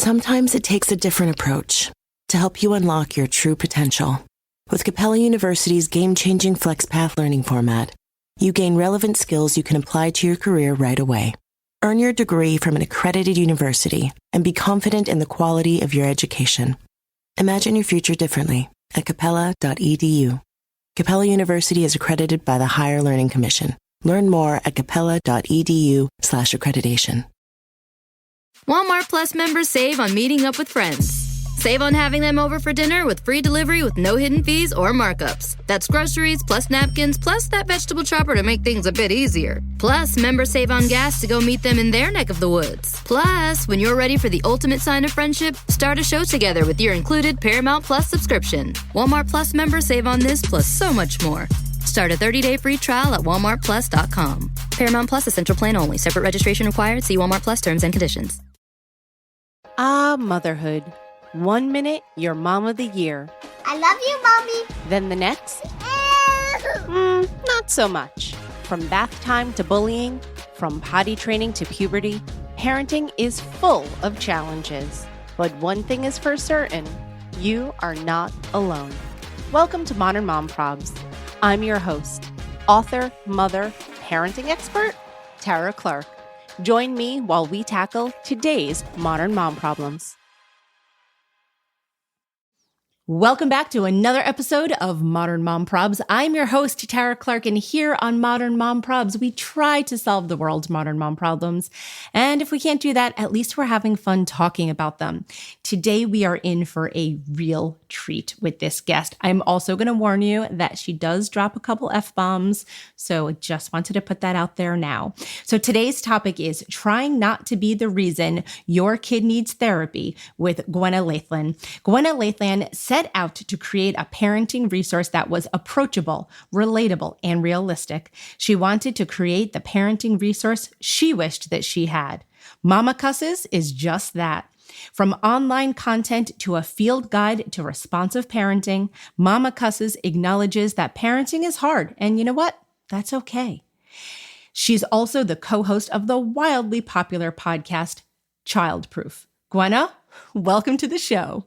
Sometimes it takes a different approach to help you unlock your true potential. With Capella University's game-changing FlexPath learning format, you gain relevant skills you can apply to your career right away. Earn your degree from an accredited university and be confident in the quality of your education. Imagine your future differently at capella.edu. Capella University is accredited by the Higher Learning Commission. Learn more at capella.edu/accreditation. Walmart Plus members save on meeting up with friends. Save on having them over for dinner with free delivery with no hidden fees or markups. That's groceries, plus napkins, plus that vegetable chopper to make things a bit easier. Plus, members save on gas to go meet them in their neck of the woods. Plus, when you're ready for the ultimate sign of friendship, start a show together with your included Paramount Plus subscription. Walmart Plus members save on this plus so much more. Start a 30-day free trial at walmartplus.com. Paramount Plus Essential Plan only. Separate registration required. See Walmart Plus terms and conditions. Motherhood. 1 minute, you're mom of the year. I love you, Mommy. Then the next, not so much. From bath time to bullying, from potty training to puberty, parenting is full of challenges. But one thing is for certain, you are not alone. Welcome to Modern Mom Probs. I'm your host, author, mother, parenting expert, Tara Clark. Join me while we tackle today's modern mom problems. Welcome back to another episode of Modern Mom Probs. I'm your host, Tara Clark, and here on Modern Mom Probs, we try to solve the world's modern mom problems. And if we can't do that, at least we're having fun talking about them. Today, we are in for a real treat with this guest. I'm also going to warn you that she does drop a couple F-bombs, so just wanted to put that out there now. So today's topic is trying not to be the reason your kid needs therapy with Gwenna Laithland. Gwenna Laithland set out to create a parenting resource that was approachable, relatable, and realistic. She wanted to create the parenting resource she wished that she had. Momma Cusses is just that. From online content to a field guide to responsive parenting, Momma Cusses acknowledges that parenting is hard, and you know what? That's okay. She's also the co-host of the wildly popular podcast, Childproof. Gwenna, welcome to the show.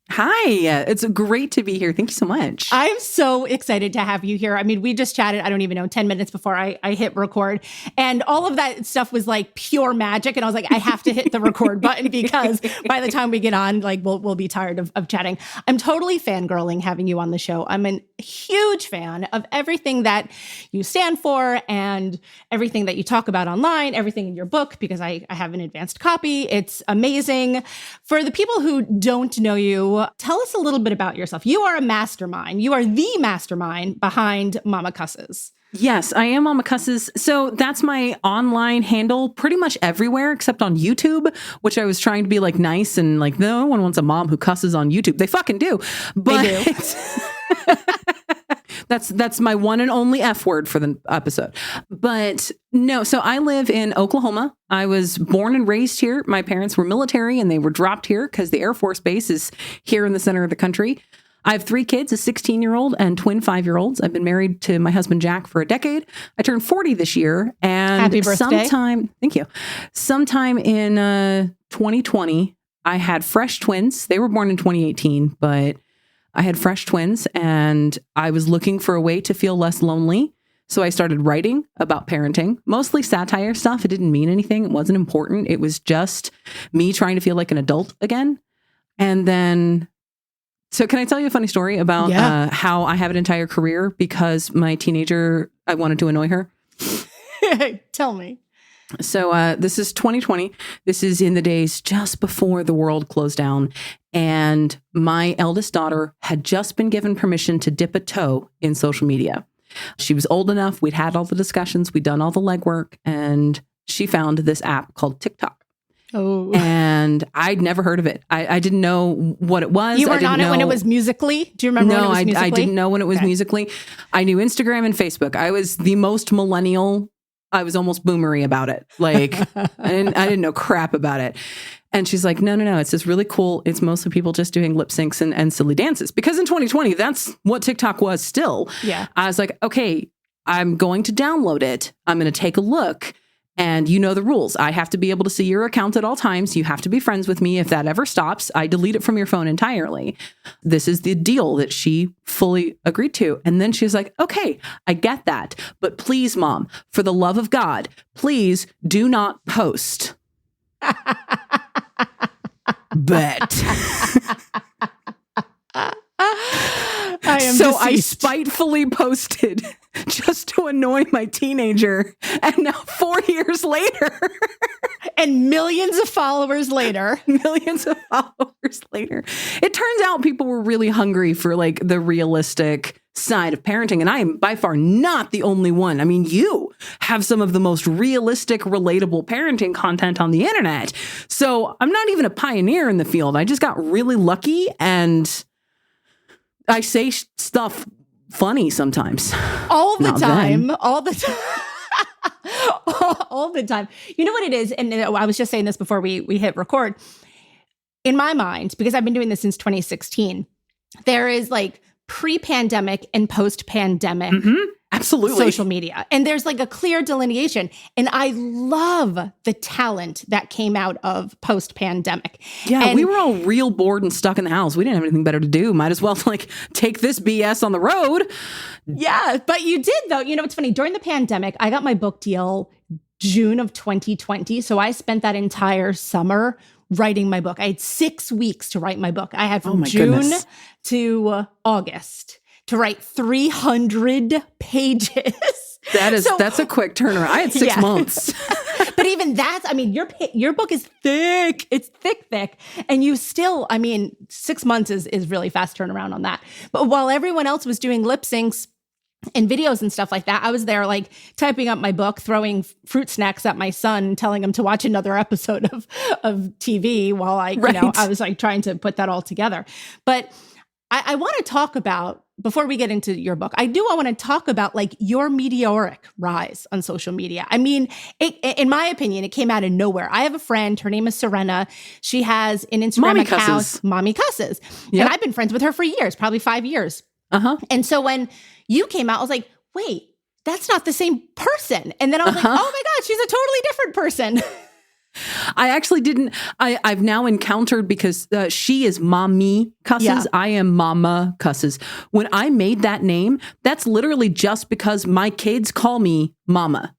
Hi, it's great to be here. Thank you so much. I'm so excited to have you here. I mean, we just chatted, I don't even know, 10 minutes before I hit record. And all of that stuff was like pure magic. And I was like, I have to hit the record button because by the time we get on, like we'll be tired of chatting. I'm totally fangirling having you on the show. I'm a huge fan of everything that you stand for and everything that you talk about online, everything in your book, because I have an advanced copy. It's amazing. For the people who don't know you, tell us a little bit about yourself. You are a mastermind. You are the mastermind behind Momma Cusses. Yes, I am Momma Cusses. So that's my online handle pretty much everywhere except on YouTube, which I was trying to be like nice and like, no one wants a mom who cusses on YouTube. They fucking do. But they do. That's my one and only F word for the episode. But no, so I live in Oklahoma. I was born and raised here. My parents were military and they were dropped here because the Air Force Base is here in the center of the country. I have 3 kids, a 16-year-old and twin 5-year-olds. I've been married to my husband, Jack, for a decade. I turned 40 this year. And happy birthday. Thank you. Sometime in 2020, I had fresh twins. They were born in 2018, but I had fresh twins and I was looking for a way to feel less lonely. So I started writing about parenting, mostly satire stuff. It didn't mean anything. It wasn't important. It was just me trying to feel like an adult again. And then, so can I tell you a funny story about how I have an entire career because my teenager, I wanted to annoy her? Tell me. So this is 2020. This is in the days just before the world closed down. And my eldest daughter had just been given permission to dip a toe in social media. She was old enough. We'd had all the discussions. We'd done all the legwork. And she found this app called TikTok. Oh. And I'd never heard of it. I didn't know what it was. You weren't on it when it was Musical.ly? Do you remember when it was Musical.ly? No, I didn't know when it was Musical.ly. I knew Instagram and Facebook. I was the most millennial. I was almost boomery about it. Like, I didn't know crap about it. And she's like, no. It's just really cool. It's mostly people just doing lip syncs and silly dances. Because in 2020, that's what TikTok was still. Yeah. I was like, okay, I'm going to download it. I'm going to take a look. And you know the rules. I have to be able to see your account at all times. You have to be friends with me. If that ever stops, I delete it from your phone entirely. This is the deal that she fully agreed to. And then she was like, okay, I get that. But please, Mom, for the love of God, please do not post. Bet. I spitefully posted just to annoy my teenager. And now 4 years later. And millions of followers later. It turns out people were really hungry for like the realistic side of parenting. And I am by far not the only one. I mean, you have some of the most realistic, relatable parenting content on the internet. So I'm not even a pioneer in the field. I just got really lucky, and I say stuff funny sometimes. All the time. All the time. You know what it is? And I was just saying this before we hit record. In my mind, because I've been doing this since 2016, there is like pre-pandemic and post-pandemic absolutely social media. And there's like a clear delineation. And I love the talent that came out of post-pandemic. Yeah, and we were all real bored and stuck in the house. We didn't have anything better to do. Might as well like take this BS on the road. Yeah, but you did though. You know, it's funny. During the pandemic, I got my book deal June of 2020. So I spent that entire summer writing my book. I had 6 weeks to write my book. I had from June to August to write 300 pages. That's a quick turnaround. I had 6 months. But even that, I mean, your book is thick. It's thick. And you still, I mean, 6 months is really fast turnaround on that. But while everyone else was doing lip syncs and videos and stuff like that, I was there like typing up my book, throwing fruit snacks at my son, telling him to watch another episode of TV while I was like trying to put that all together. But I want to talk about, before we get into your book, I want to talk about like your meteoric rise on social media. I mean, in my opinion, it came out of nowhere. I have a friend, her name is Serena. She has an Instagram account, Momma Cusses. Yep. And I've been friends with her for years, probably 5 years. And so when you came out, I was like, wait, that's not the same person. And then I was like, oh my God, she's a totally different person. I actually didn't. I've now encountered, because she is Mommy Cusses. Yeah. I am Momma Cusses. When I made that name, that's literally just because my kids call me Mama.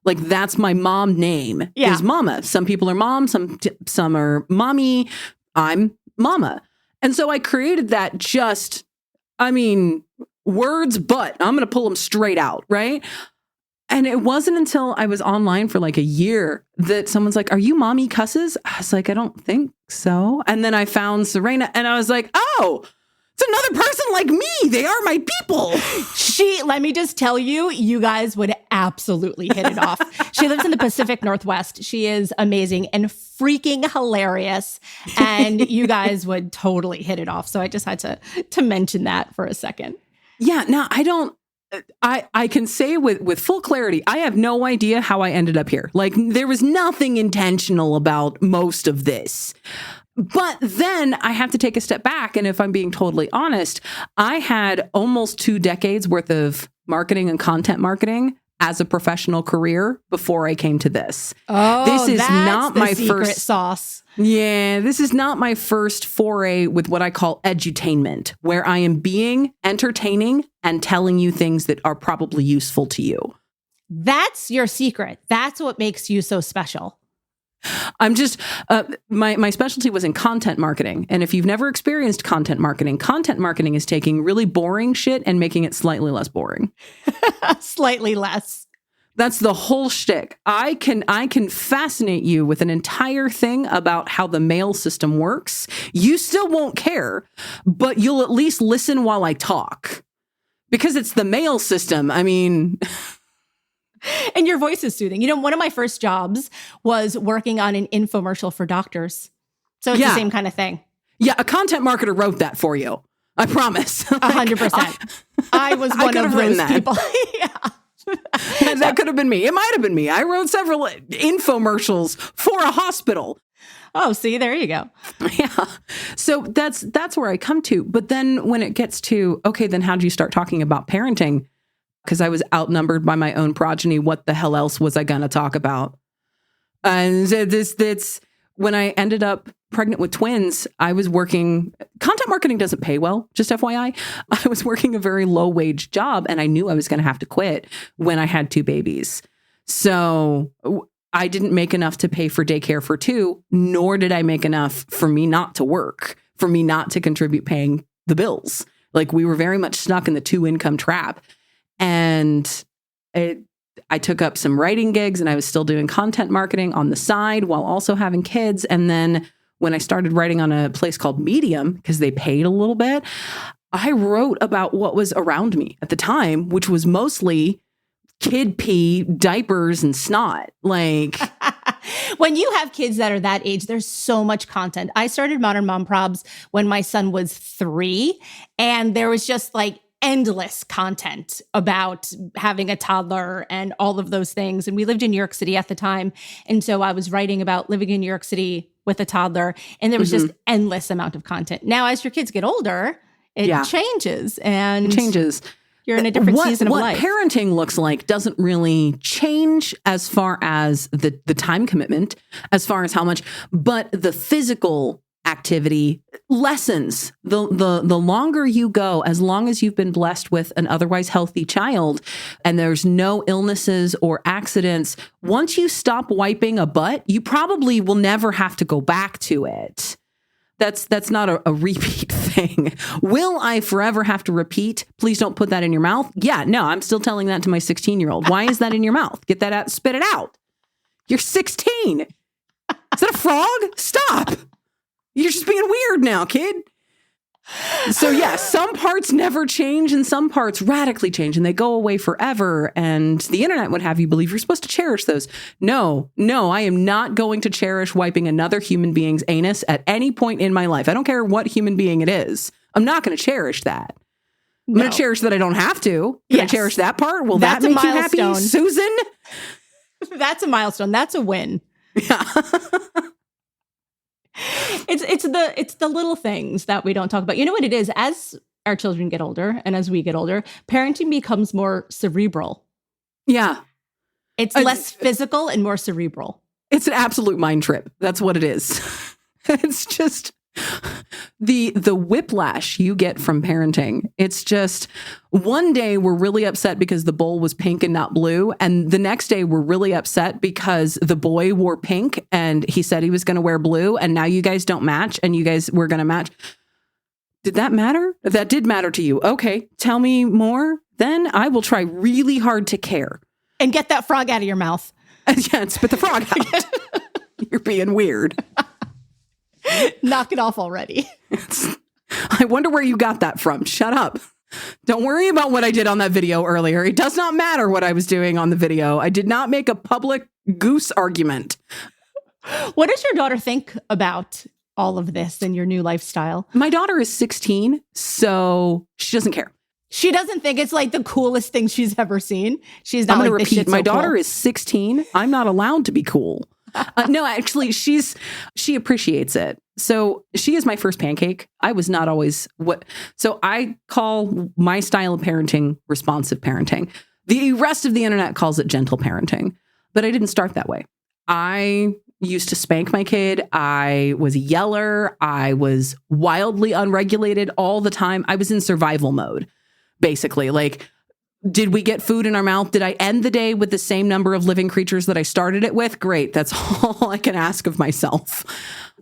Like that's my mom name is Mama. Some people are mom, some are mommy. I'm Mama. And so I created that words, but I'm going to pull them straight out, right? And it wasn't until I was online for like a year that someone's like, are you Mommy Cusses? I was like, I don't think so. And then I found Serena and I was like, oh, it's another person like me. They are my people. Let me just tell you, you guys would absolutely hit it off. She lives in the Pacific Northwest. She is amazing and freaking hilarious. And you guys would totally hit it off. So I just had to mention that for a second. Yeah, no, I can say with full clarity, I have no idea how I ended up here. Like there was nothing intentional about most of this. But then I have to take a step back. And if I'm being totally honest, I had almost 2 decades worth of marketing and content marketing as a professional career before I came to this. Oh, this is not my secret first sauce. Yeah, this is not my first foray with what I call edutainment, where I am being entertaining and telling you things that are probably useful to you. That's your secret. That's what makes you so special. I'm just, my specialty was in content marketing. And if you've never experienced content marketing is taking really boring shit and making it slightly less boring. Slightly less. That's the whole shtick. I can fascinate you with an entire thing about how the mail system works. You still won't care, but you'll at least listen while I talk. Because it's the mail system. I mean... And your voice is soothing. You know, one of my first jobs was working on an infomercial for doctors. So it's the same kind of thing. Yeah, a content marketer wrote that for you. I promise. 100%. I was one of those people. Yeah. That could have been me. It might have been me. I wrote several infomercials for a hospital. Oh, see, there you go. Yeah. So that's where I come to. But then when it gets to, okay, then how do you start talking about parenting? Because I was outnumbered by my own progeny. What the hell else was I going to talk about? And that's when I ended up pregnant with twins, I was working, content marketing doesn't pay well, just FYI. I was working a very low wage job and I knew I was going to have to quit when I had 2 babies. So I didn't make enough to pay for daycare for 2, nor did I make enough for me not to work, for me not to contribute paying the bills. Like we were very much stuck in the 2 income trap. And I took up some writing gigs and I was still doing content marketing on the side while also having kids. And then when I started writing on a place called Medium, because they paid a little bit, I wrote about what was around me at the time, which was mostly kid pee, diapers, and snot. Like, when you have kids that are that age, there's so much content. I started Modern Mom Probs when my son was 3, and there was just like endless content about having a toddler and all of those things. And we lived in New York City at the time. And so I was writing about living in New York City with a toddler, and there was just endless amount of content. Now, as your kids get older, it changes. And it changes. You're in a different season of life. What parenting looks like doesn't really change as far as the time commitment, as far as how much, but the physical activity lessens. The longer you go, as long as you've been blessed with an otherwise healthy child and there's no illnesses or accidents, once you stop wiping a butt, you probably will never have to go back to it. That's not a repeat thing. Will I forever have to repeat? Please don't put that in your mouth. Yeah, no, I'm still telling that to my 16-year-old. Why is that in your mouth? Get that out, spit it out. You're 16. Is that a frog? Stop. You're just being weird now, kid. So yeah, some parts never change and some parts radically change and they go away forever. And the internet would have you believe you're supposed to cherish those. No, I am not going to cherish wiping another human being's anus at any point in my life. I don't care what human being it is. I'm not going to cherish that. I'm going to cherish that I don't have to. Can I cherish that part? Will that make you happy, Susan? That's a milestone. That's a win. Yeah. It's the little things that we don't talk about. You know what it is? As our children get older and as we get older, parenting becomes more cerebral. Yeah. It's less physical and more cerebral. It's an absolute mind trip. That's what it is. It's just the whiplash you get from parenting. It's just one day we're really upset because the bowl was pink and not blue. And the next day we're really upset because the boy wore pink and he said he was going to wear blue. And now you guys don't match and you guys were going to match. Did that matter? That did matter to you. Okay. Tell me more. Then I will try really hard to care. And get that frog out of your mouth. Yeah, and spit the frog out. You're being weird. Knock it off already. I wonder where you got that from. Shut up. Don't worry about what I did on that video earlier. It does not matter what I was doing on the video. I did not make a public goose argument. What does your daughter think about all of this and your new lifestyle? My daughter is 16, so she doesn't care. She doesn't think it's like the coolest thing she's ever seen. She's not. I'm going like, to repeat. My daughter cool. is 16. I'm not allowed to be cool. No, actually, she appreciates it. So she is my first pancake. I was not always so I call my style of parenting responsive parenting. The rest of the internet calls it gentle parenting, but I didn't start that way. I used to spank my kid. I was a yeller. I was wildly unregulated all the time. I was in survival mode, basically. Like, did we get food in our mouth? Did I end the day with the same number of living creatures that I started it with? Great. That's all I can ask of myself.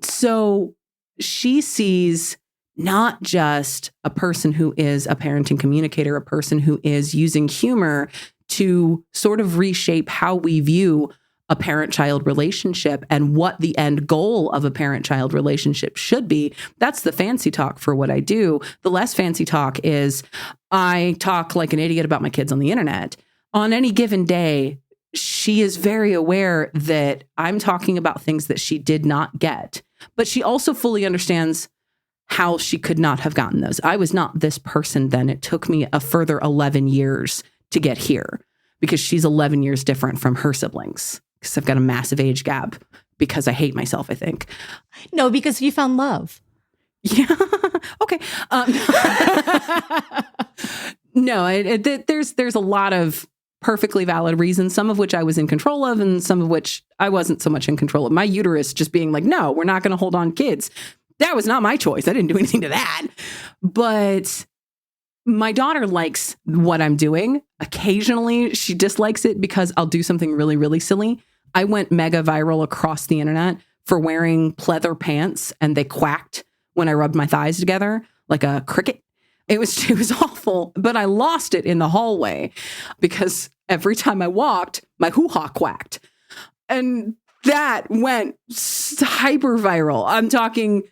So she sees not just a person who is a parenting communicator, a person who is using humor to sort of reshape how we view a parent-child relationship and what the end goal of a parent-child relationship should be. That's the fancy talk for what I do. The less fancy talk is I talk like an idiot about my kids on the internet. On any given day, she is very aware that I'm talking about things that she did not get, but she also fully understands how she could not have gotten those. I was not this person then. It took me a further 11 years to get here because she's 11 years different from her siblings. Because I've got a massive age gap because I hate myself, I think. No, because you found love. Yeah. Okay. No, there's a lot of perfectly valid reasons, some of which I was in control of and some of which I wasn't so much in control of. My uterus just being like, no, we're not going to hold on kids. That was not my choice. I didn't do anything to that. But my daughter likes what I'm doing. Occasionally, she dislikes it because I'll do something really, really silly. I went mega viral across the internet for wearing pleather pants, and they quacked when I rubbed my thighs together like a cricket. It was awful, but I lost it in the hallway because every time I walked, my hoo-ha quacked. And that went hyper viral. I'm talking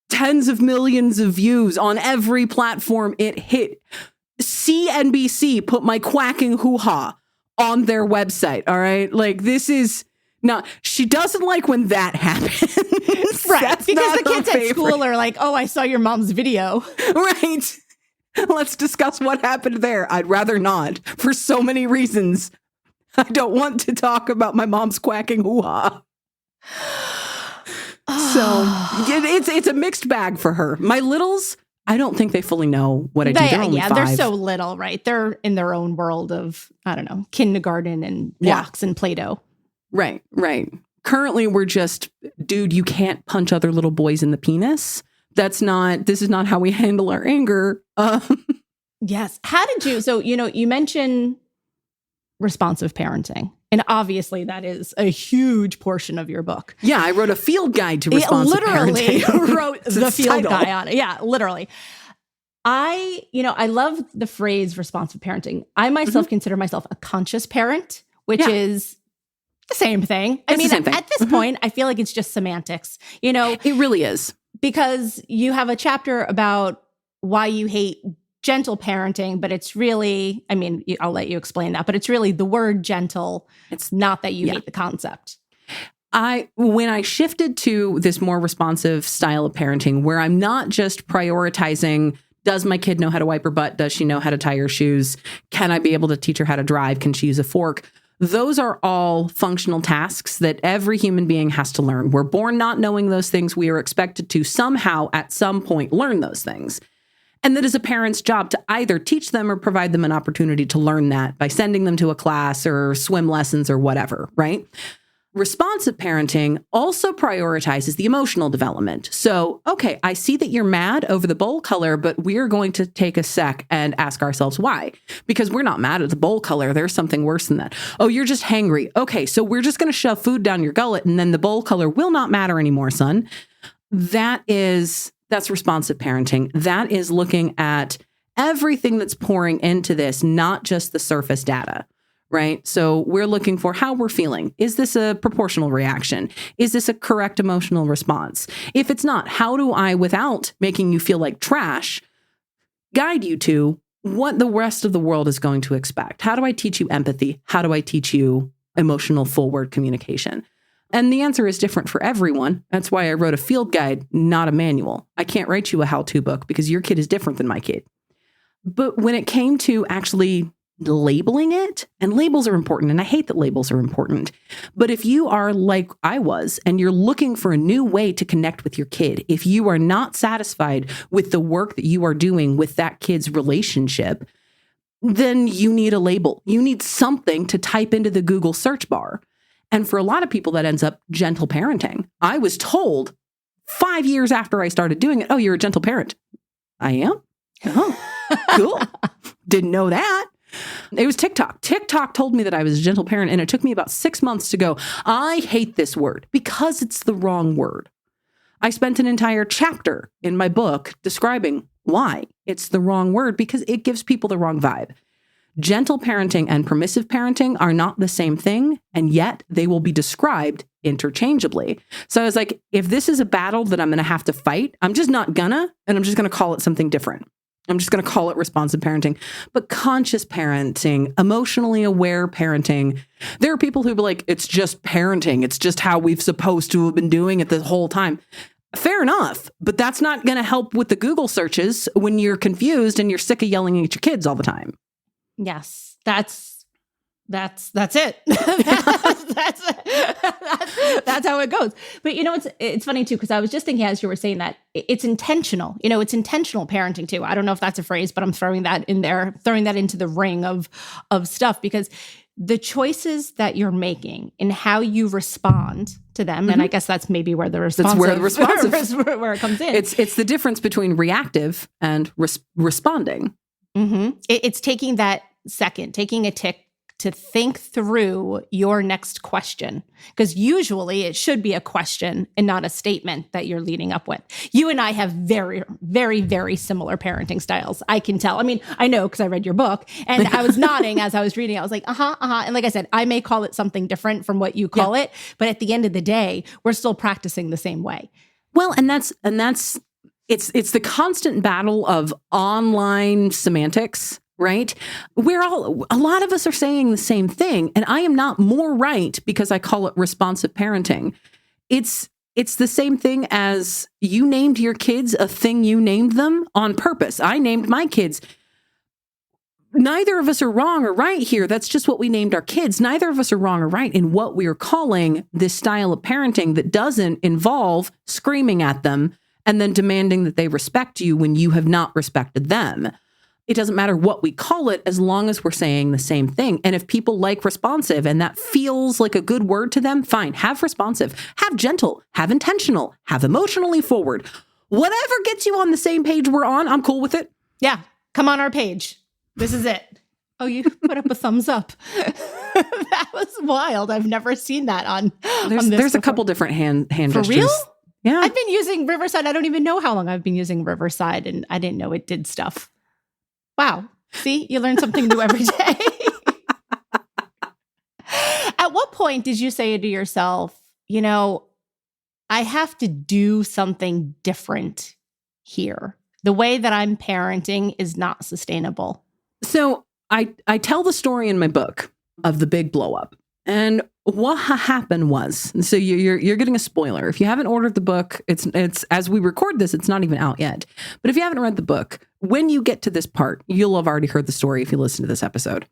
tens of millions of views on every platform it hit. CNBC put my quacking hoo-ha on their website, all right? Like, this is not, she doesn't like when that happens. Right, That's because the kids favorite. at school are like, oh, I saw your mom's video. Right. Let's discuss what happened there. I'd rather not, for so many reasons. I don't want to talk about my mom's quacking hoo-ha. So it's a mixed bag for her. My littles, I don't think they fully know what I do. They're only 5. They're so little, right? They're in their own world of, I don't know, kindergarten and blocks and Play-Doh. Right. Currently, we're just, dude, you can't punch other little boys in the penis. This is not how we handle our anger. Yes. How did you, so, you mentioned responsive parenting. And obviously that is a huge portion of your book. Yeah, I wrote a field guide to responsive parenting. Literally wrote the field title. guide on it. Yeah, literally. I love the phrase responsive parenting. I myself consider myself a conscious parent, which is the same thing. At this point, I feel like it's just semantics. It really is. Because you have a chapter about why you hate gentle parenting, but it's really, I'll let you explain that, but it's really the word gentle. It's not that you hate the concept. When I shifted to this more responsive style of parenting, where I'm not just prioritizing, does my kid know how to wipe her butt? Does she know how to tie her shoes? Can I be able to teach her how to drive? Can she use a fork? Those are all functional tasks that every human being has to learn. We're born not knowing those things. We are expected to somehow at some point learn those things. And that is a parent's job to either teach them or provide them an opportunity to learn that by sending them to a class or swim lessons or whatever, right? Responsive parenting also prioritizes the emotional development. So, okay, I see that you're mad over the bowl color, but we're going to take a sec and ask ourselves why. Because we're not mad at the bowl color. There's something worse than that. Oh, you're just hangry. Okay, so we're just going to shove food down your gullet and then the bowl color will not matter anymore, son. That's responsive parenting. That is looking at everything that's pouring into this, not just the surface data. Right? So we're looking for how we're feeling. Is this a proportional reaction? Is this a correct emotional response? If it's not, how do I, without making you feel like trash, guide you to what the rest of the world is going to expect? How do I teach you empathy? How do I teach you emotional forward communication? And the answer is different for everyone. That's why I wrote a field guide, not a manual. I can't write you a how-to book because your kid is different than my kid. But when it came to actually labeling it, and labels are important, and I hate that labels are important, but if you are like I was, and you're looking for a new way to connect with your kid, if you are not satisfied with the work that you are doing with that kid's relationship, then you need a label. You need something to type into the Google search bar. And for a lot of people, that ends up gentle parenting. I was told 5 years after I started doing it, oh, you're a gentle parent. I am? Oh, cool. Didn't know that. It was TikTok. TikTok told me that I was a gentle parent, and it took me about 6 months to go, I hate this word because it's the wrong word. I spent an entire chapter in my book describing why it's the wrong word because it gives people the wrong vibe. Gentle parenting and permissive parenting are not the same thing, and yet they will be described interchangeably. So I was like, if this is a battle that I'm going to have to fight, I'm just not gonna, and I'm just going to call it something different. I'm just going to call it responsive parenting, but conscious parenting, emotionally aware parenting. There are people who be like, it's just parenting. It's just how we've supposed to have been doing it the whole time. Fair enough, but that's not going to help with the Google searches when you're confused and you're sick of yelling at your kids all the time. Yes, that's that's it. That's how it goes. But it's funny too, because I was just thinking as you were saying that it's intentional. It's intentional parenting too. I don't know if that's a phrase, but I'm throwing that in there, throwing that into the ring of stuff, because the choices that you're making and how you respond to them, and I guess that's maybe where the responsive, where it comes in. It's the difference between reactive and responding. It's taking that second, taking a tick to think through your next question, because usually it should be a question and not a statement that you're leading up with. You and I have very, very, very similar parenting styles. I can tell. I mean, I know because I read your book, and I was nodding as I was reading. I was like, And like I said, I may call it something different from what you call it, but at the end of the day, we're still practicing the same way. Well, and that's it's the constant battle of online semantics. Right? A lot of us are saying the same thing, and I am not more right because I call it responsive parenting. It's the same thing as you named your kids a thing you named them on purpose. I named my kids. Neither of us are wrong or right here. That's just what we named our kids. Neither of us are wrong or right in what we are calling this style of parenting that doesn't involve screaming at them and then demanding that they respect you when you have not respected them. It doesn't matter what we call it as long as we're saying the same thing. And if people like responsive and that feels like a good word to them, fine. Have responsive, have gentle, have intentional, have emotionally forward. Whatever gets you on the same page we're on, I'm cool with it. Yeah. Come on our page. This is it. Oh, you put up a thumbs up. That was wild. I've never seen that on There's a couple different hand For gestures. real? Yeah. I've been using Riverside. I don't even know how long I've been using Riverside, and I didn't know it did stuff. Wow. See, you learn something new every day. At what point did you say to yourself, I have to do something different here? The way that I'm parenting is not sustainable. So I tell the story in my book of the big blow up. And what happened was, so you're getting a spoiler. If you haven't ordered the book, it's as we record this, it's not even out yet. But if you haven't read the book, when you get to this part, you'll have already heard the story if you listen to this episode.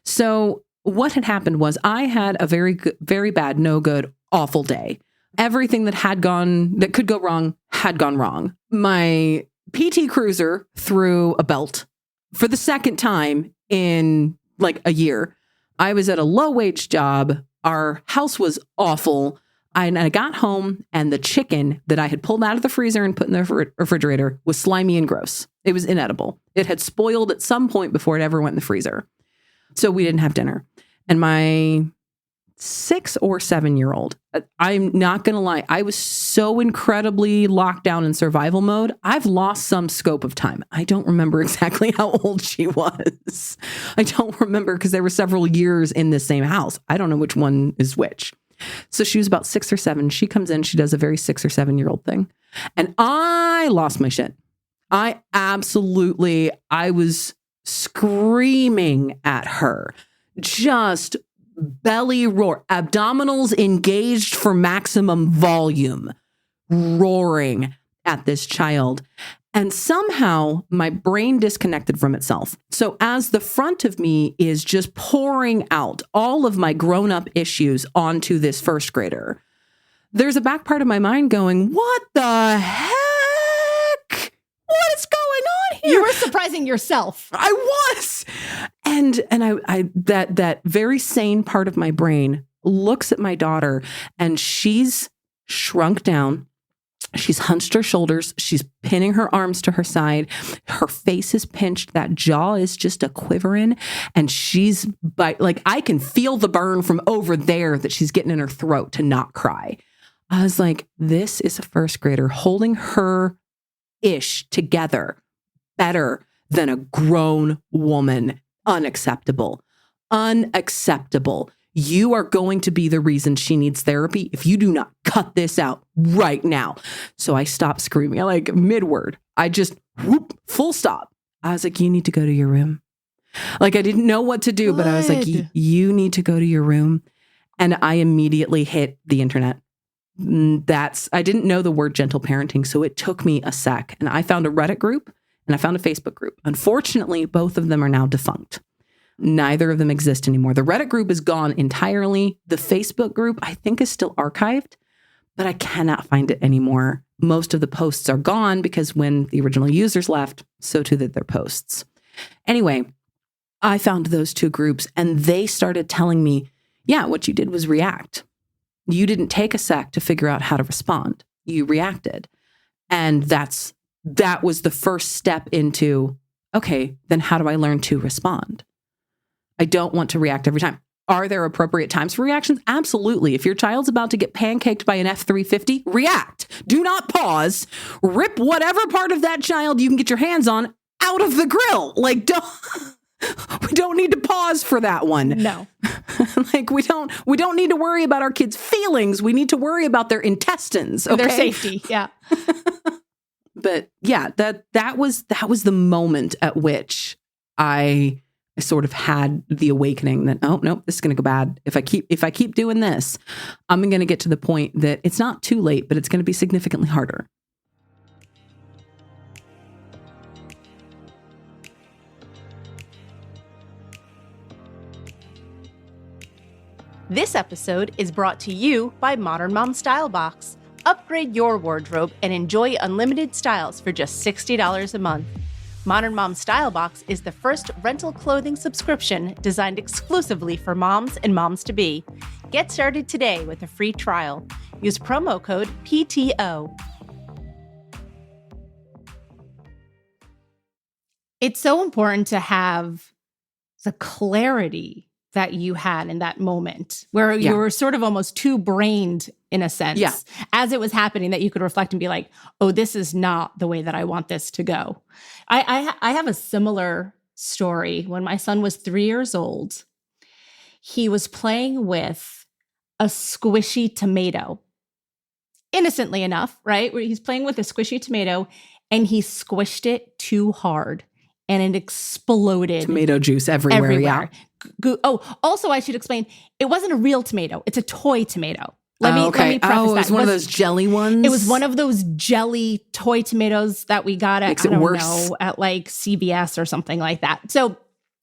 So what had happened was I had a very bad, no good, awful day. Everything that could go wrong had gone wrong. My PT Cruiser threw a belt for the second time in like a year. I was at a low-wage job. Our house was awful. I got home, and the chicken that I had pulled out of the freezer and put in the refrigerator was slimy and gross. It was inedible. It had spoiled at some point before it ever went in the freezer. So we didn't have dinner. And my 6 or 7-year-old, I'm not going to lie, I was so incredibly locked down in survival mode. I've lost some scope of time. I don't remember exactly how old she was. I don't remember because there were several years in this same house. I don't know which one is which. So she was about 6 or 7. She comes in, she does a very 6 or 7-year-old thing. And I lost my shit. I was screaming at her, just belly roar, abdominals engaged for maximum volume, roaring at this child. And somehow my brain disconnected from itself. So as the front of me is just pouring out all of my grown-up issues onto this first grader, there's a back part of my mind going, what the heck? What is going on here? You were surprising yourself. I was. And I that very sane part of my brain looks at my daughter, and she's shrunk down. She's hunched her shoulders. She's pinning her arms to her side. Her face is pinched. That jaw is just a quivering. And she's I can feel the burn from over there that she's getting in her throat to not cry. I was like, this is a first grader holding her ish together better than a grown woman. Unacceptable. Unacceptable. You are going to be the reason she needs therapy if you do not cut this out right now. So I stopped screaming, like mid-word. I just whoop, full stop. I was like, you need to go to your room. Like I didn't know what to do, but I was like, you need to go to your room. And I immediately hit the internet. I didn't know the word gentle parenting, so it took me a sec. And I found a Reddit group and I found a Facebook group. Unfortunately, both of them are now defunct. Neither of them exist anymore. The Reddit group is gone entirely. The Facebook group, I think, is still archived, but I cannot find it anymore. Most of the posts are gone because when the original users left, so too did their posts. Anyway, I found those two groups and they started telling me, yeah, what you did was react. You didn't take a sec to figure out how to respond. You reacted. And that was the first step into, okay, then how do I learn to respond? I don't want to react every time. Are there appropriate times for reactions? Absolutely. If your child's about to get pancaked by an F-350, react. Do not pause. Rip whatever part of that child you can get your hands on out of the grill. Like, we don't need to pause for that one. No. Like, we don't need to worry about our kids' feelings. We need to worry about their intestines. Okay? Their safety. Yeah. But yeah, that was the moment at which I sort of had the awakening that, oh no, this is going to go bad. If I keep doing this, I'm going to get to the point that it's not too late, but it's going to be significantly harder. This episode is brought to you by Modern Mom Style Box. Upgrade your wardrobe and enjoy unlimited styles for just $60 a month. Modern Mom Style Box is the first rental clothing subscription designed exclusively for moms and moms-to-be. Get started today with a free trial. Use promo code PTO. It's so important to have the clarity that you had in that moment where you were sort of almost two-brained in a sense as it was happening, that you could reflect and be like, oh, this is not the way that I want this to go. I have a similar story. When my son was 3 years old, he was playing with a squishy tomato. Innocently enough, right? Where he's playing with a squishy tomato and he squished it too hard and it exploded. Tomato juice everywhere. Yeah. Oh, also I should explain, it wasn't a real tomato. It's a toy tomato. Let me preface that. It was one of those jelly ones? It was one of those jelly toy tomatoes that we got at, at like CVS or something like that. So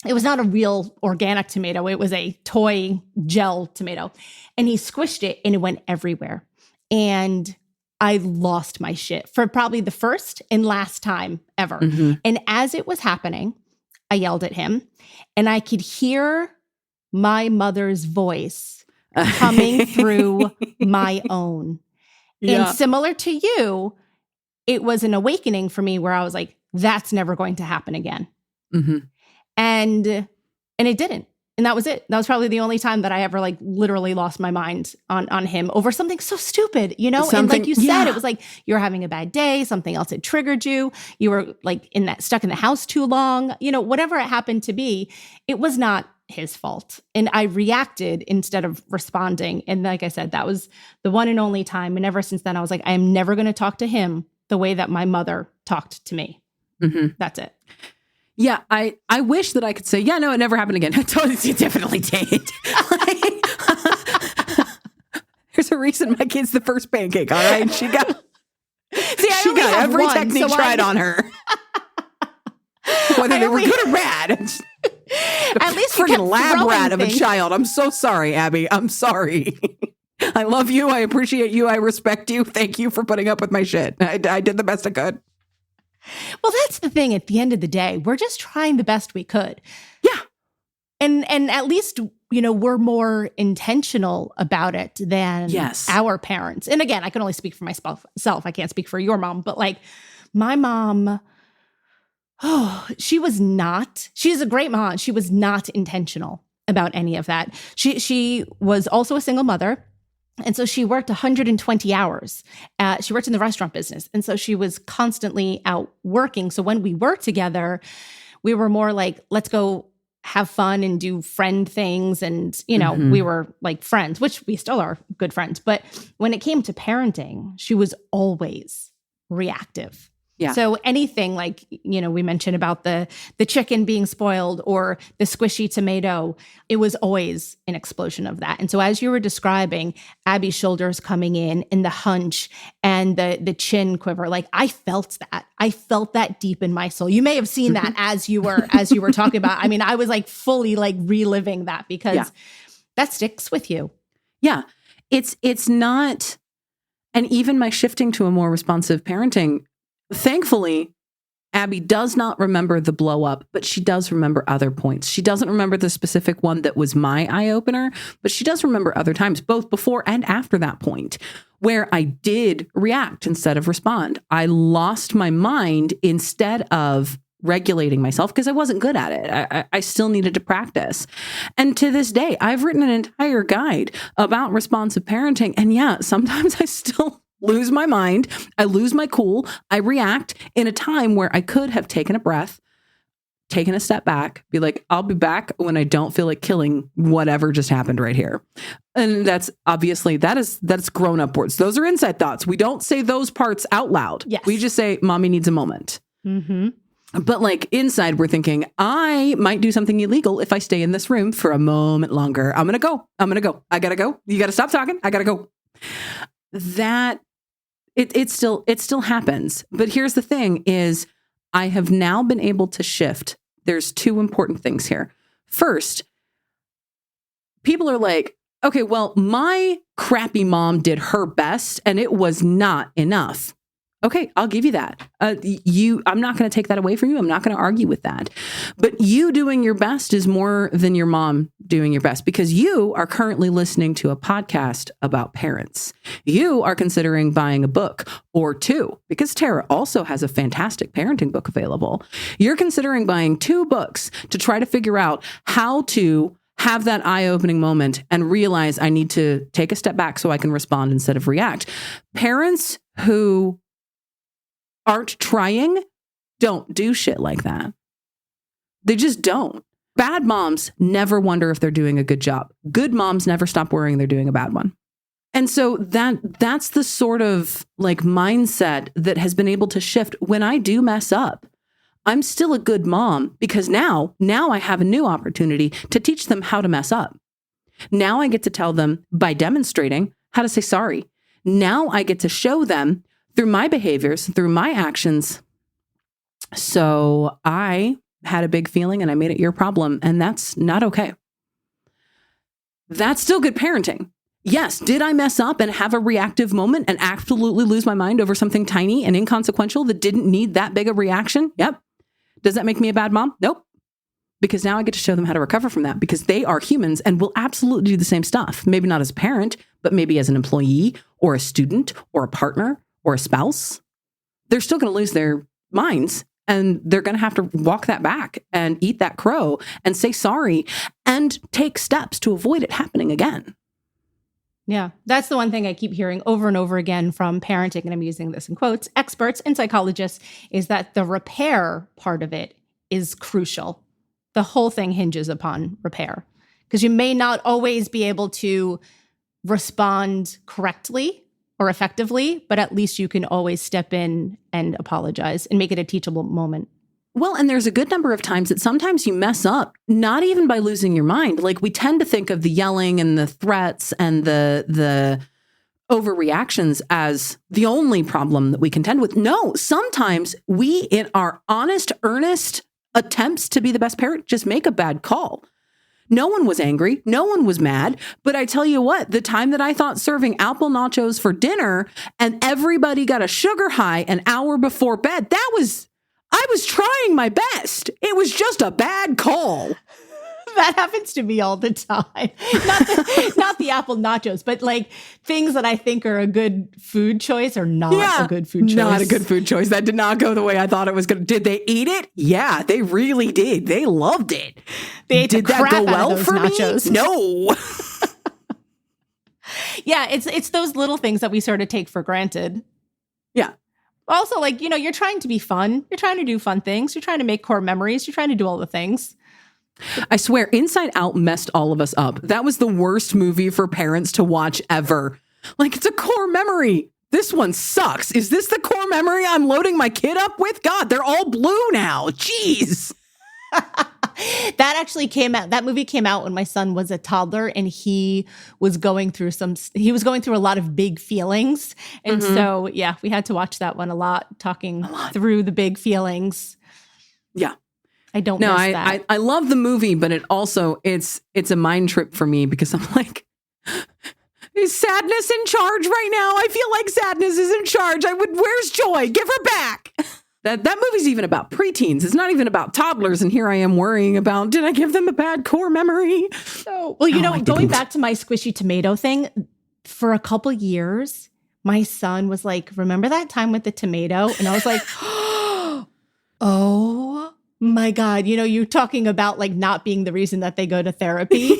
it was not a real organic tomato. It was a toy gel tomato. And he squished it and it went everywhere. And I lost my shit for probably the first and last time ever. Mm-hmm. And as it was happening, I yelled at him and I could hear my mother's voice coming through my own. Yeah. And similar to you, it was an awakening for me where I was like, that's never going to happen again. Mm-hmm. And it didn't. And that was it. That was probably the only time that I ever like literally lost my mind on him over something so stupid, you know? And like you said, it was like you were having a bad day, something else had triggered you. You were like stuck in the house too long, you know, whatever it happened to be, it was not his fault. And I reacted instead of responding. And like I said, that was the one and only time. And ever since then, I was like, I am never going to talk to him the way that my mother talked to me. Mm-hmm. That's it. Yeah, I wish that I could say, yeah, no, it never happened again. It definitely did. There's a reason my kid's the first pancake, all right? She got every technique tried on her. Whether they were good or bad. At least freaking lab rat of a child. I'm so sorry, Abby. I'm sorry. I love you. I appreciate you. I respect you. Thank you for putting up with my shit. I did the best I could. Well, that's the thing. At the end of the day, we're just trying the best we could. Yeah. And at least, you know, we're more intentional about it than our parents. And again, I can only speak for myself. I can't speak for your mom. But like my mom, she's a great mom. She was not intentional about any of that. She was also a single mother. And so she worked 120 hours. She worked in the restaurant business. And so she was constantly out working. So when we were together, we were more like, let's go have fun and do friend things. And, you know, we were like friends, which we still are good friends. But when it came to parenting, she was always reactive. Yeah. So anything like, we mentioned about the chicken being spoiled or the squishy tomato, it was always an explosion of that. And so as you were describing Abby's shoulders coming in and the hunch and the chin quiver, like I felt that. I felt that deep in my soul. You may have seen that as you were talking about. I mean, I was like fully like reliving that because that sticks with you. Yeah. It's not, and even my shifting to a more responsive parenting, thankfully, Abby does not remember the blow up, but she does remember other points. She doesn't remember the specific one that was my eye opener, but she does remember other times, both before and after that point, where I did react instead of respond. I lost my mind instead of regulating myself because I wasn't good at it. I still needed to practice. And to this day, I've written an entire guide about responsive parenting. And yeah, sometimes I still lose my mind. I lose my cool. I react in a time where I could have taken a breath, taken a step back, be like, I'll be back when I don't feel like killing whatever just happened right here. And that's obviously, that's grown up words. Those are inside thoughts. We don't say those parts out loud. Yes. We just say, mommy needs a moment. Mm-hmm. But like inside, we're thinking, I might do something illegal if I stay in this room for a moment longer. I'm going to go. I got to go. You got to stop talking. I got to go. That it still happens. But here's the thing is I have now been able to shift. There's two important things here. First, people are like, okay, well, my crappy mom did her best and it was not enough. Okay, I'll give you that. I'm not going to take that away from you. I'm not going to argue with that. But you doing your best is more than your mom doing your best because you are currently listening to a podcast about parents. You are considering buying a book or two because Tara also has a fantastic parenting book available. You're considering buying 2 books to try to figure out how to have that eye-opening moment and realize I need to take a step back so I can respond instead of react. Parents who aren't trying don't do shit like that. They just don't. Bad moms never wonder if they're doing a good job. Good moms never stop worrying they're doing a bad one. And so that's the sort of like mindset that has been able to shift. When I do mess up, I'm still a good mom because now I have a new opportunity to teach them how to mess up. Now I get to tell them by demonstrating how to say sorry. Now I get to show them through my behaviors, through my actions. So I had a big feeling and I made it your problem. And that's not okay. That's still good parenting. Yes. Did I mess up and have a reactive moment and absolutely lose my mind over something tiny and inconsequential that didn't need that big a reaction? Yep. Does that make me a bad mom? Nope. Because now I get to show them how to recover from that because they are humans and will absolutely do the same stuff. Maybe not as a parent, but maybe as an employee or a student or a partner or a spouse. They're still going to lose their minds and they're going to have to walk that back and eat that crow and say sorry and take steps to avoid it happening again. Yeah, that's the one thing I keep hearing over and over again from parenting, and I'm using this in quotes, experts and psychologists, is that the repair part of it is crucial. The whole thing hinges upon repair because you may not always be able to respond correctly or effectively, but at least you can always step in and apologize and make it a teachable moment. Well, and there's a good number of times that sometimes you mess up, not even by losing your mind. Like we tend to think of the yelling and the threats and the overreactions as the only problem that we contend with. No, sometimes we, in our honest, earnest attempts to be the best parent, just make a bad call. No one was angry. No one was mad. But I tell you what, the time that I thought serving apple nachos for dinner and everybody got a sugar high an hour before bed, I was trying my best. It was just a bad call. That happens to me all the time. Not the apple nachos, but like things that I think are a good food choice are not a good food choice. Not a good food choice. That did not go the way I thought it was going to. Did they eat it? Yeah, they really did. They loved it. They ate did the crap that go well out of those for nachos. me? No. Yeah, it's those little things that we sort of take for granted. Yeah. Also, like, you're trying to be fun. You're trying to do fun things. You're trying to make core memories. You're trying to do all the things. I swear, Inside Out messed all of us up. That was the worst movie for parents to watch ever. Like, it's a core memory. this one sucks. Is this the core memory I'm loading my kid up with? God, they're all blue now. Jeez. That movie came out when my son was a toddler, and he was going through a lot of big feelings. And so, yeah, we had to watch that one a lot, talking through the big feelings. Yeah. I don't miss that. I love the movie, but it's a mind trip for me because I'm like, is sadness in charge right now? I feel like sadness is in charge. Where's Joy? Give her back. That movie's even about preteens. It's not even about toddlers. And here I am worrying about, did I give them a bad core memory? So, well, going back to my squishy tomato thing, for a couple years, my son was like, remember that time with the tomato? And I was like, oh my God. You're talking about like not being the reason that they go to therapy.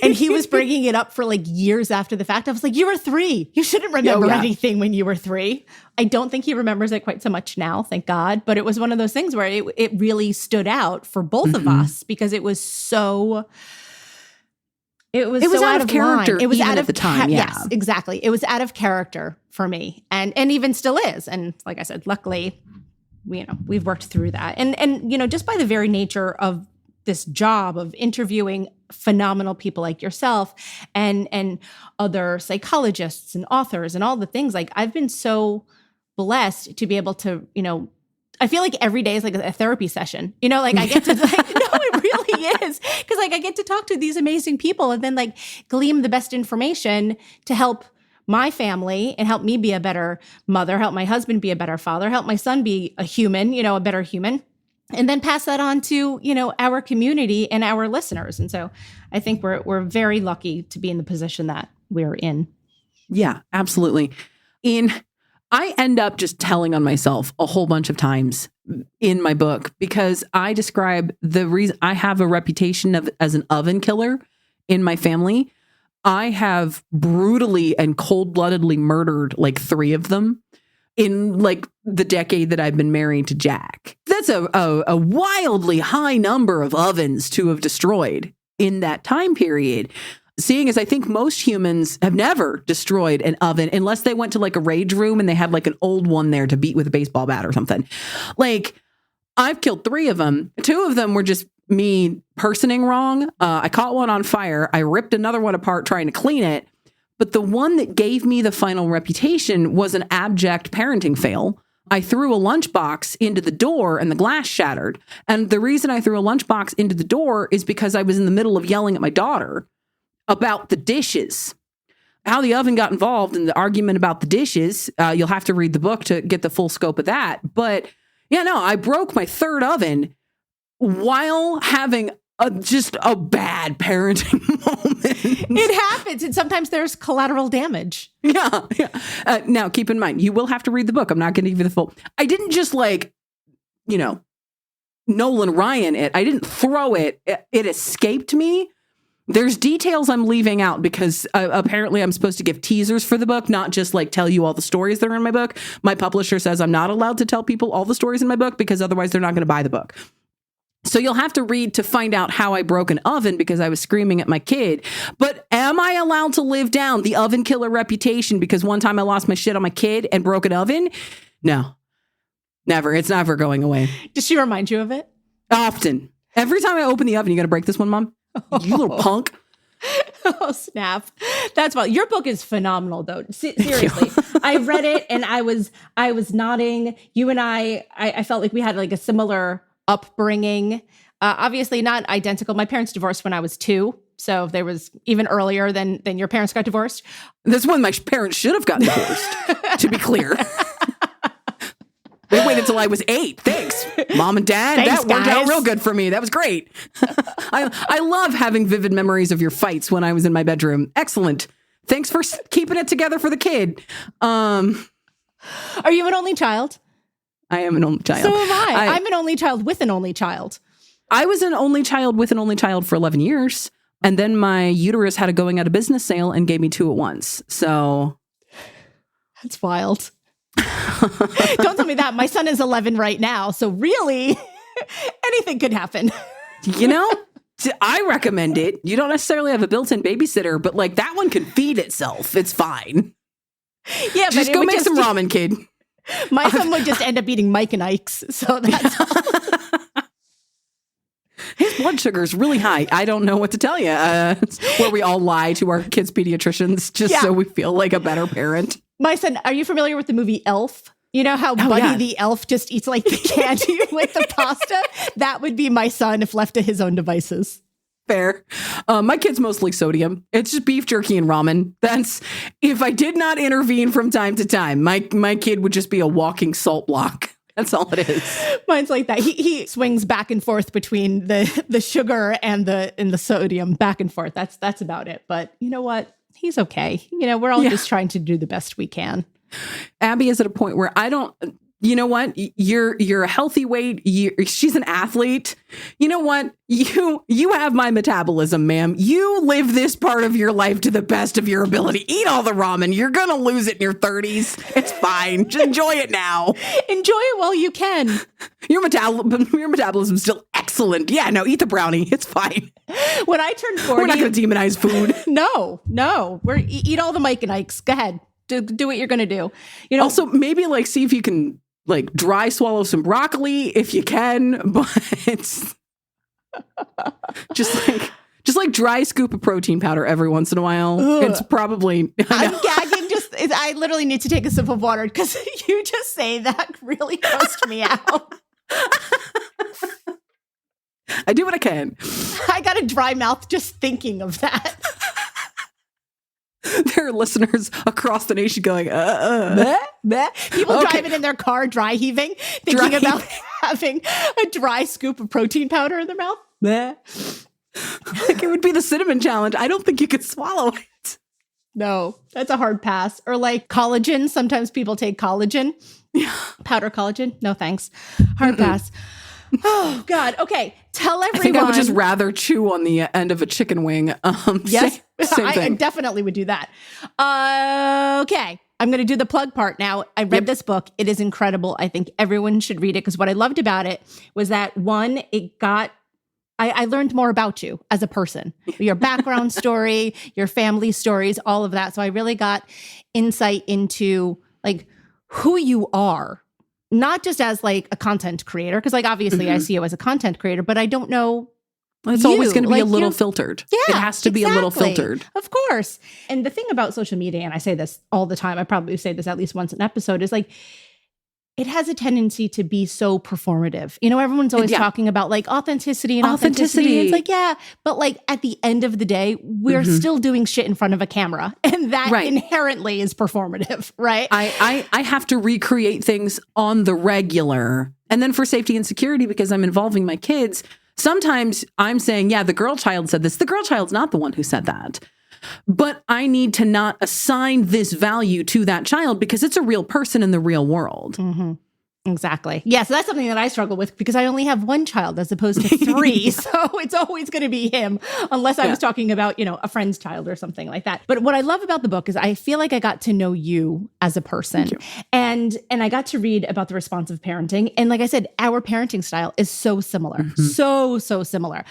And he was bringing it up for like years after the fact. I was like, you were 3. You shouldn't remember anything when you were 3. I don't think he remembers it quite so much now, thank God. But it was one of those things where it really stood out for both of us because it was so... It was so out of character. Line. It was out of at the time. Yeah. Yes, exactly. It was out of character for me, and even still is. And like I said, luckily, we've worked through that. And just by the very nature of this job of interviewing phenomenal people like yourself and other psychologists and authors and all the things, like I've been so blessed to be able to, I feel like every day is like a therapy session, like I get to like, no, it really is. Cause like I get to talk to these amazing people and then like glean the best information to help my family and help me be a better mother, help my husband be a better father, help my son be a human, a better human. And then pass that on to, our community and our listeners. And so I think we're very lucky to be in the position that we're in. Yeah, absolutely. I end up just telling on myself a whole bunch of times in my book because I describe the reason I have a reputation as an oven killer in my family. I have brutally and cold-bloodedly murdered like 3 of them in like the decade that I've been married to Jack. That's a wildly high number of ovens to have destroyed in that time period. Seeing as I think most humans have never destroyed an oven unless they went to like a rage room and they had like an old one there to beat with a baseball bat or something. Like I've killed 3 of them. 2 of them were just me personing wrong. I caught one on fire. I ripped another one apart trying to clean it. But the one that gave me the final reputation was an abject parenting fail. I threw a lunchbox into the door and the glass shattered. And the reason I threw a lunchbox into the door is because I was in the middle of yelling at my daughter about the dishes. How the oven got involved in the argument about the dishes, you'll have to read the book to get the full scope of that. But yeah, no, I broke my 3rd oven while having just a bad parenting moment. It happens. And sometimes there's collateral damage. Yeah. Now, keep in mind, you will have to read the book. I'm not going to give you the full. I didn't just Nolan Ryan it. I didn't throw it. It escaped me. There's details I'm leaving out because apparently I'm supposed to give teasers for the book, not just like tell you all the stories that are in my book. My publisher says I'm not allowed to tell people all the stories in my book because otherwise they're not going to buy the book. So you'll have to read to find out how I broke an oven because I was screaming at my kid. But am I allowed to live down the oven killer reputation because one time I lost my shit on my kid and broke an oven? No, never. It's never going away. Does she remind you of it? Often. Every time I open the oven, you got to break this one, Mom? You little punk. Oh, snap. That's well. Your book is phenomenal, though. Seriously. I read it and I was nodding. You and I felt like we had like a similar upbringing. Obviously not identical. My parents divorced when I was 2. So there was even earlier than your parents got divorced. That's when my parents should have gotten divorced, to be clear. They waited until I was 8. Thanks, Mom and Dad. Thanks, that worked guys. out real good for me. That was great. I love having vivid memories of your fights when I was in my bedroom. Excellent. Thanks for keeping it together for the kid. Are you an only child? I am an only child. So am I. I'm an only child with an only child. I was an only child with an only child for 11 years. And then my uterus had a going out of business sale and gave me 2 at once. So that's wild. Don't tell me that. My son is 11 right now. So really, anything could happen. I recommend it. You don't necessarily have a built-in babysitter, but like that one can feed itself. It's fine. Yeah, just go make some ramen, kid. My son would just end up eating Mike and Ike's. So that's all. His blood sugar is really high. I don't know what to tell you. Where we all lie to our kids' pediatricians just so we feel like a better parent. My son, are you familiar with the movie Elf? You know how Buddy the elf just eats like the candy with the pasta? That would be my son if left to his own devices. Fair. My kid's mostly sodium. It's just beef jerky and ramen. That's, if I did not intervene from time to time, my kid would just be a walking salt block. That's all it is. Mine's like that. He swings back and forth between the sugar and the sodium, back and forth. That's about it. But you know what? He's okay. You know, we're all just trying to do the best we can. Abby is at a point where I don't. You know what? You're a healthy weight. She's an athlete. You know what? You have my metabolism, ma'am. You live this part of your life to the best of your ability. Eat all the ramen. You're going to lose it in your 30s. It's fine. Just enjoy it now. Enjoy it while you can. Your metabolism's still excellent. Yeah, no, eat the brownie. It's fine. When I turned 40... We're not going to demonize food. No. Eat all the Mike and Ike's. Go ahead. Do what you're going to do. You know. Also, maybe see if you can dry swallow some broccoli if you can, but it's just dry scoop of protein powder every once in a while. Ugh. It's probably... I'm gagging. I literally need to take a sip of water because you just say that really grossed me out. I do what I can. I got a dry mouth just thinking of that. There are listeners across the nation going, Bleh, bleh. People driving in their car, dry heaving, thinking about having a dry scoop of protein powder in their mouth. Bleh. It would be the cinnamon challenge. I don't think you could swallow it. No, that's a hard pass. Or collagen. Sometimes people take collagen. Powder collagen. No, thanks. Hard pass. Oh, God. Okay. Tell everyone. I think I would just rather chew on the end of a chicken wing. Yes, same thing. I definitely would do that. Okay. I'm going to do the plug part now. I read this book. It is incredible. I think everyone should read it because what I loved about it was that, one, I learned more about you as a person, your background story, your family stories, all of that. So I really got insight into who you are. Not just as a content creator, because obviously I see you as a content creator, but I don't know. It's always going to be a little filtered. Yeah, it has to be a little filtered. Of course. And the thing about social media, and I say this all the time, I probably say this at least once an episode, is it has a tendency to be so performative. You know, everyone's always talking about authenticity and authenticity. It's but at the end of the day, we're still doing shit in front of a camera. And that inherently is performative, right? I have to recreate things on the regular. And then for safety and security, because I'm involving my kids, sometimes I'm saying, the girl child said this. The girl child's not the one who said that. But I need to not assign this value to that child because it's a real person in the real world. Mm-hmm. Exactly. Yeah, so that's something that I struggle with because I only have one child as opposed to three. So it's always going to be him unless I was talking about, a friend's child or something like that. But what I love about the book is I feel like I got to know you as a person. And I got to read about the responsive parenting. And like I said, our parenting style is so similar. So similar.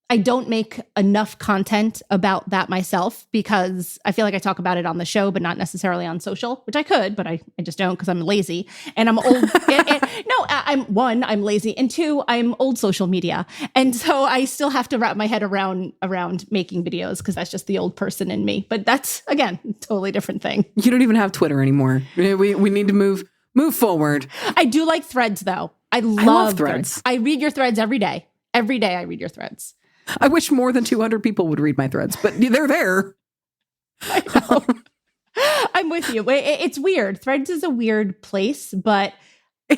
I don't make enough content about that myself because I feel like I talk about it on the show, but not necessarily on social, which I could, but I just don't because I'm lazy and I'm old. I'm lazy. And two, I'm old social media. And so I still have to wrap my head around making videos because that's just the old person in me. But that's, again, a totally different thing. You don't even have Twitter anymore. We need to move forward. I do like threads, though. I love threads. I read your threads every day. Every day I read your threads. I wish more than 200 people would read my threads, but they're there. I know. I'm with you. It's weird. Threads is a weird place, but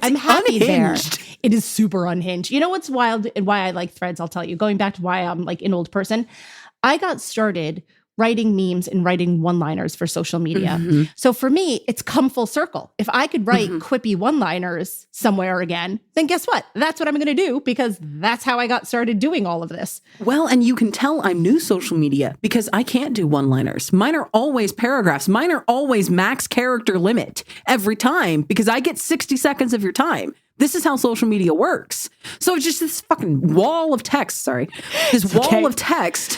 I'm happy unhinged. There. It is super unhinged. You know what's wild and why I like threads? I'll tell you. Going back to why I'm an old person. I got started writing memes and writing one-liners for social media. So for me, it's come full circle. If I could write quippy one-liners somewhere again, then guess what? That's what I'm going to do because that's how I got started doing all of this. Well, and you can tell I'm new social media because I can't do one-liners. Mine are always paragraphs. Mine are always max character limit every time because I get 60 seconds of your time. This is how social media works. So it's just this fucking wall of text. Sorry. This wall of text.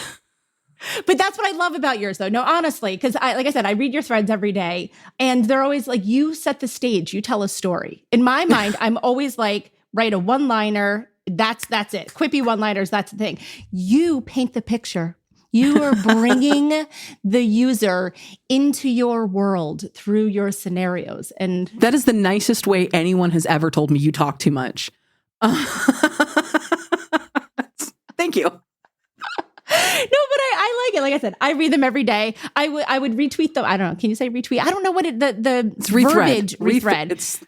But that's what I love about yours, though. No, honestly, because like I said, I read your threads every day, and they're always like, you set the stage, you tell a story. In my mind, I'm always like, write a one-liner. That's it. Quippy one-liners. That's the thing. You paint the picture. You are bringing the user into your world through your scenarios, and that is the nicest way anyone has ever told me you talk too much. Thank you. No, but I like it. Like I said, I read them every day. I would retweet them. I don't know. Can you say retweet? I don't know what it's verbiage. Rethread. It's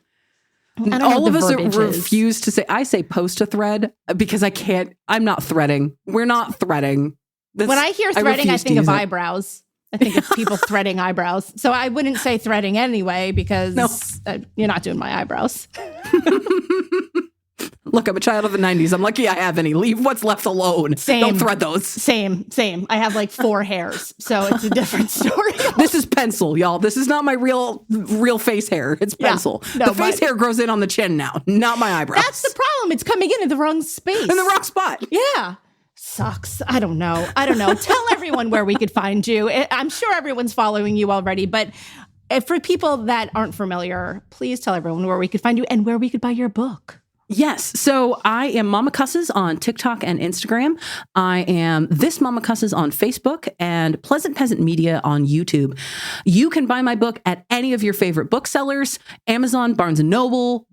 all of us refuse to say. I say post a thread because I can't. I'm not threading. We're not threading. When I hear threading, I think of eyebrows. I think of people threading eyebrows. So I wouldn't say threading anyway because you're not doing my eyebrows. Look, I'm a child of the 90s. I'm lucky I have any. Leave what's left alone. Same. Don't thread those. Same. I have like 4 hairs, so it's a different story. This is pencil, y'all. This is not my real face hair. It's pencil. Yeah, the face hair grows in on the chin now, not my eyebrows. That's the problem. It's coming in the wrong space. In the wrong spot. Yeah. Sucks. I don't know. Tell everyone where we could find you. I'm sure everyone's following you already, but for people that aren't familiar, please tell everyone where we could find you and where we could buy your book. Yes. So I am Momma Cusses on TikTok and Instagram. I am This Momma Cusses on Facebook and Pleasant Peasant Media on YouTube. You can buy my book at any of your favorite booksellers, Amazon, Barnes & Noble.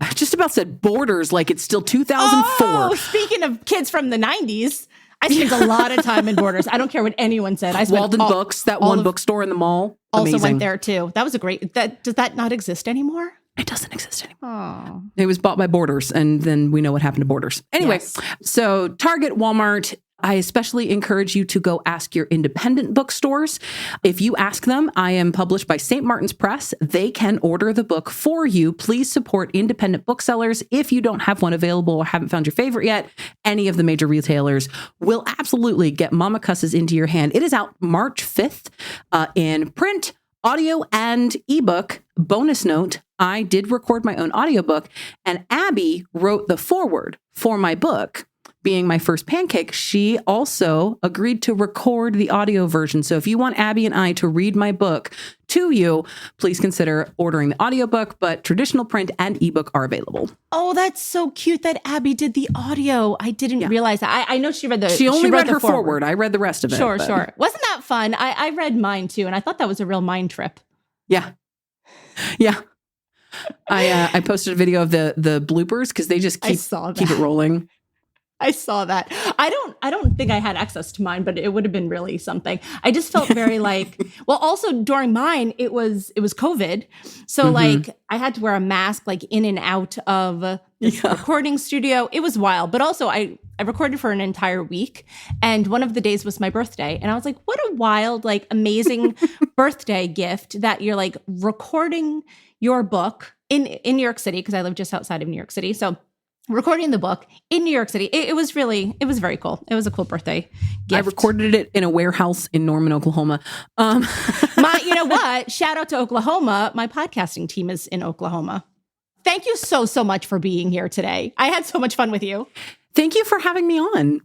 I just about said Borders like it's still 2004. Oh, speaking of kids from the 90s, I spent a lot of time in Borders. I don't care what anyone said. I spent Walden Books, that one bookstore in the mall. Also Amazing. Went there too. That was a great. Does that not exist anymore? It doesn't exist anymore. Oh. It was bought by Borders, and then we know what happened to Borders. Anyway, So Target, Walmart, I especially encourage you to go ask your independent bookstores. If you ask them, I am published by St. Martin's Press. They can order the book for you. Please support independent booksellers. If you don't have one available or haven't found your favorite yet, any of the major retailers will absolutely get Momma Cusses into your hand. It is out March 5th in print, audio, and ebook. Bonus note, I did record my own audiobook, and Abby wrote the foreword for my book. Being my first pancake, she also agreed to record the audio version. So if you want Abby and I to read my book to you, please consider ordering the audiobook, but traditional print and ebook are available. Oh, that's so cute that Abby did the audio. I didn't realize that. I know she read She only read her foreword. I read the rest of it. Sure. Wasn't that fun? I read mine too, and I thought that was a real mind trip. Yeah. I posted a video of the bloopers because they just keep it rolling. I saw that. I don't think I had access to mine, but it would have been really something. I just felt very well, also during mine, it was COVID. So like I had to wear a mask like in and out of the recording studio. It was wild, but also I recorded for an entire week. And one of the days was my birthday. And I was like, what a wild, like amazing birthday gift that you're like recording your book in New York City. Cause I live just outside of New York City. So recording the book in New York City. It was very cool. It was a cool birthday gift. I recorded it in a warehouse in Norman, Oklahoma. You know what? Shout out to Oklahoma. My podcasting team is in Oklahoma. Thank you so much for being here today. I had so much fun with you. Thank you for having me on.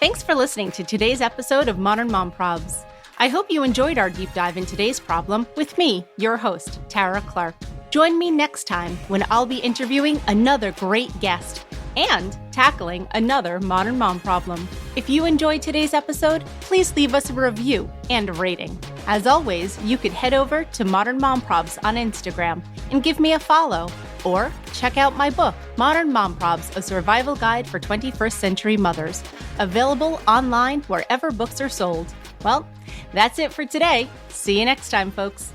Thanks for listening to today's episode of Modern Mom Probs. I hope you enjoyed our deep dive in today's problem with me, your host, Tara Clark. Join me next time when I'll be interviewing another great guest and tackling another modern mom problem. If you enjoyed today's episode, please leave us a review and a rating. As always, you could head over to Modern Mom Probs on Instagram and give me a follow. Or check out my book, Modern Mom Probs, A Survival Guide for 21st Century Mothers, available online wherever books are sold. Well, that's it for today. See you next time, folks.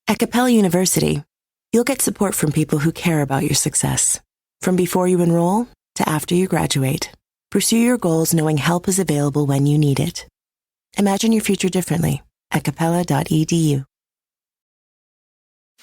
At Capella University, you'll get support from people who care about your success. From before you enroll to after you graduate, pursue your goals knowing help is available when you need it. Imagine your future differently at capella.edu.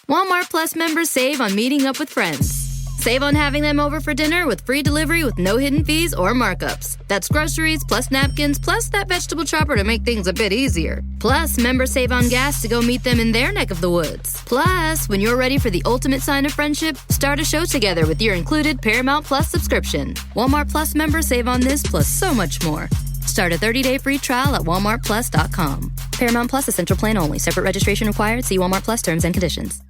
Walmart Plus members save on meeting up with friends. Save on having them over for dinner with free delivery with no hidden fees or markups. That's groceries plus napkins plus that vegetable chopper to make things a bit easier. Plus, members save on gas to go meet them in their neck of the woods. Plus, when you're ready for the ultimate sign of friendship, start a show together with your included Paramount Plus subscription. Walmart Plus members save on this plus so much more. Start a 30-day free trial at walmartplus.com. Paramount Plus Essential Plan only. Separate registration required. See Walmart Plus terms and conditions.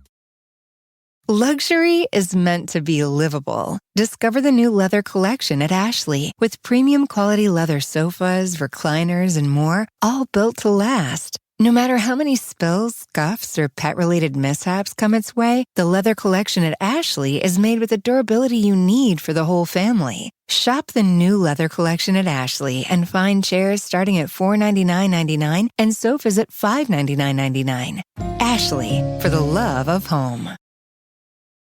Luxury is meant to be livable. Discover the new leather collection at Ashley with premium quality leather sofas, recliners, and more, all built to last. No matter how many spills, scuffs, or pet-related mishaps come its way, the leather collection at Ashley is made with the durability you need for the whole family. Shop the new leather collection at Ashley and find chairs starting at $499.99 and sofas at $599.99. Ashley, for the love of home.